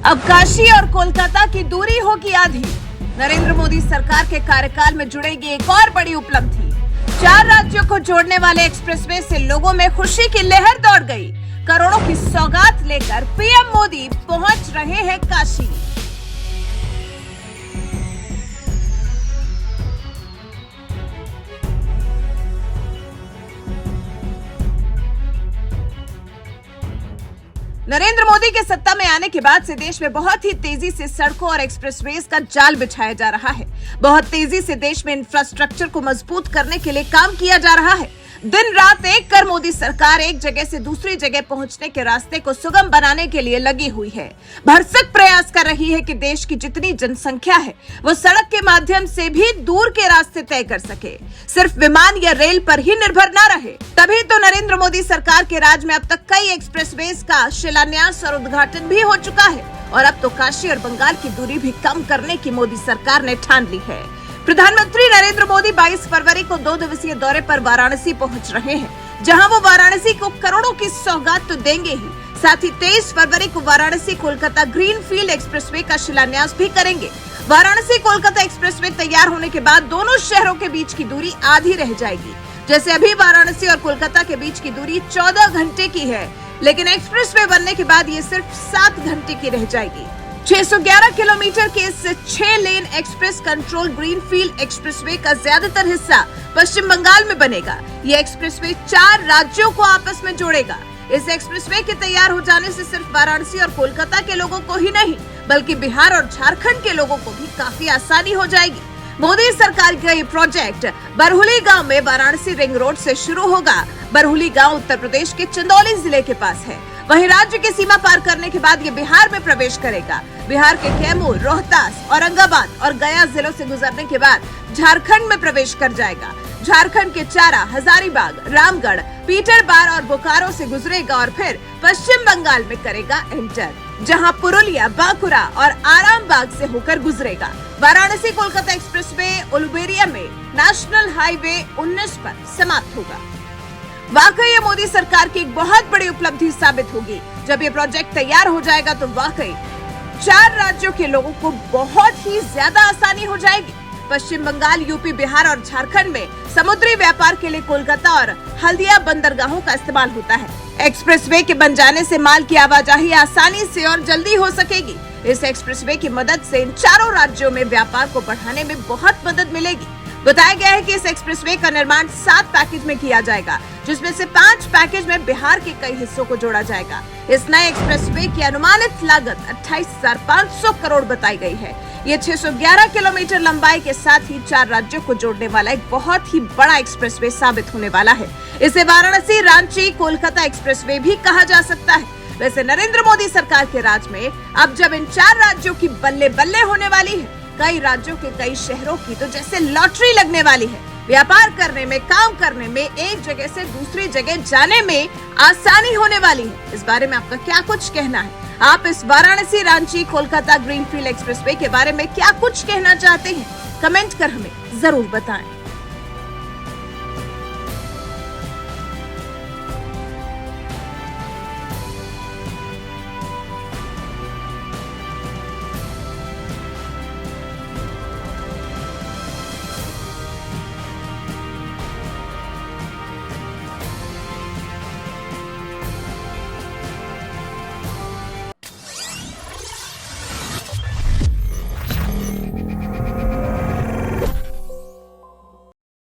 अब काशी और कोलकाता की दूरी होगी आधी। नरेंद्र मोदी सरकार के कार्यकाल में जुड़ेगी एक और बड़ी उपलब्धि। 4 राज्यों को जोड़ने वाले एक्सप्रेसवे से लोगों में खुशी की लहर दौड़ गई। करोड़ों की सौगात लेकर पीएम मोदी पहुंच रहे हैं काशी। नरेंद्र मोदी के सत्ता में आने के बाद से देश में बहुत ही तेजी से सड़कों और एक्सप्रेसवेज का जाल बिछाया जा रहा है। बहुत तेजी से देश में इंफ्रास्ट्रक्चर को मजबूत करने के लिए काम किया जा रहा है। दिन रात एक कर मोदी सरकार एक जगह से दूसरी जगह पहुंचने के रास्ते को सुगम बनाने के लिए लगी हुई है। भरसक प्रयास कर रही है कि देश की जितनी जनसंख्या है वो सड़क के माध्यम से भी दूर के रास्ते तय कर सके, सिर्फ विमान या रेल पर ही निर्भर न रहे। तभी तो नरेंद्र मोदी सरकार के राज में अब तक कई एक्सप्रेसवेज का शिलान्यास और उद्घाटन भी हो चुका है और अब तो काशी और बंगाल की दूरी भी कम करने की मोदी सरकार ने ठान ली है। प्रधानमंत्री नरेंद्र मोदी 22 फरवरी को 2 दिवसीय दौरे पर वाराणसी पहुंच रहे हैं, जहां वो वाराणसी को करोड़ों की सौगात तो देंगे ही, साथ ही 23 फरवरी को वाराणसी कोलकाता ग्रीनफील्ड एक्सप्रेसवे का शिलान्यास भी करेंगे। वाराणसी कोलकाता एक्सप्रेसवे तैयार होने के बाद दोनों शहरों के बीच की दूरी आधी रह जाएगी। जैसे अभी वाराणसी और कोलकाता के बीच की दूरी 14 घंटे की है, लेकिन एक्सप्रेसवे बनने के बाद ये सिर्फ 7 घंटे की रह जाएगी। 611 किलोमीटर के इस 6 लेन एक्सप्रेस कंट्रोल ग्रीनफील्ड एक्सप्रेसवे का ज्यादातर हिस्सा पश्चिम बंगाल में बनेगा। ये एक्सप्रेसवे 4 राज्यों को आपस में जोड़ेगा। इस एक्सप्रेसवे के तैयार हो जाने से सिर्फ वाराणसी और कोलकाता के लोगों को ही नहीं, बल्कि बिहार और झारखंड के लोगों को भी काफी आसानी हो जाएगी। मोदी सरकार का ये प्रोजेक्ट बरहुली गांव में वाराणसी रिंग रोड से शुरू होगा। बरहुली गांव उत्तर प्रदेश के चंदौली जिले के पास है। वहीं राज्य की सीमा पार करने के बाद ये बिहार में प्रवेश करेगा। बिहार के कैमूर, रोहतास, औरंगाबाद और गया जिलों से गुजरने के बाद झारखंड में प्रवेश कर जाएगा। झारखंड के चारा, हजारीबाग, रामगढ़, पीटरबार और बोकारो से गुजरेगा और फिर पश्चिम बंगाल में करेगा एंटर, जहां पुरुलिया, बांकुरा और आरामबाग से होकर गुजरेगा। वाराणसी कोलकाता एक्सप्रेसवे उलुबेरिया में नेशनल हाईवे 19 पर समाप्त होगा। वाकई ये मोदी सरकार की एक बहुत बड़ी उपलब्धि साबित होगी। जब ये प्रोजेक्ट तैयार हो जाएगा तो वाकई 4 राज्यों के लोगों को बहुत ही ज्यादा आसानी हो जाएगी। पश्चिम बंगाल, यूपी, बिहार और झारखंड में समुद्री व्यापार के लिए कोलकाता और हल्दिया बंदरगाहों का इस्तेमाल होता है। एक्सप्रेसवे के बन जाने से माल की आवाजाही आसानी से और जल्दी हो सकेगी। इस एक्सप्रेसवे की मदद से इन 4 राज्यों में व्यापार को बढ़ाने में बहुत मदद मिलेगी। बताया गया है कि इस एक्सप्रेसवे का निर्माण 7 पैकेज में किया जाएगा, जिसमें से 5 पैकेज में बिहार के कई हिस्सों को जोड़ा जाएगा। इस नए एक्सप्रेसवे की अनुमानित लागत 28,500 करोड़ बताई गई है। ये 611 किलोमीटर लंबाई के साथ ही 4 राज्यों को जोड़ने वाला एक बहुत ही बड़ा एक्सप्रेसवे साबित होने वाला है। इसे वाराणसी रांची कोलकाता एक्सप्रेसवे भी कहा जा सकता है। वैसे नरेंद्र मोदी सरकार के राज में अब जब इन 4 राज्यों की बल्ले बल्ले होने वाली है, कई राज्यों के कई शहरों की तो जैसे लॉटरी लगने वाली है। व्यापार करने में, काम करने में, एक जगह से दूसरी जगह जाने में आसानी होने वाली है। इस बारे में आपका क्या कुछ कहना है? आप इस वाराणसी रांची कोलकाता ग्रीनफील्ड एक्सप्रेसवे के बारे में क्या कुछ कहना चाहते हैं? कमेंट कर हमें जरूर बताएं।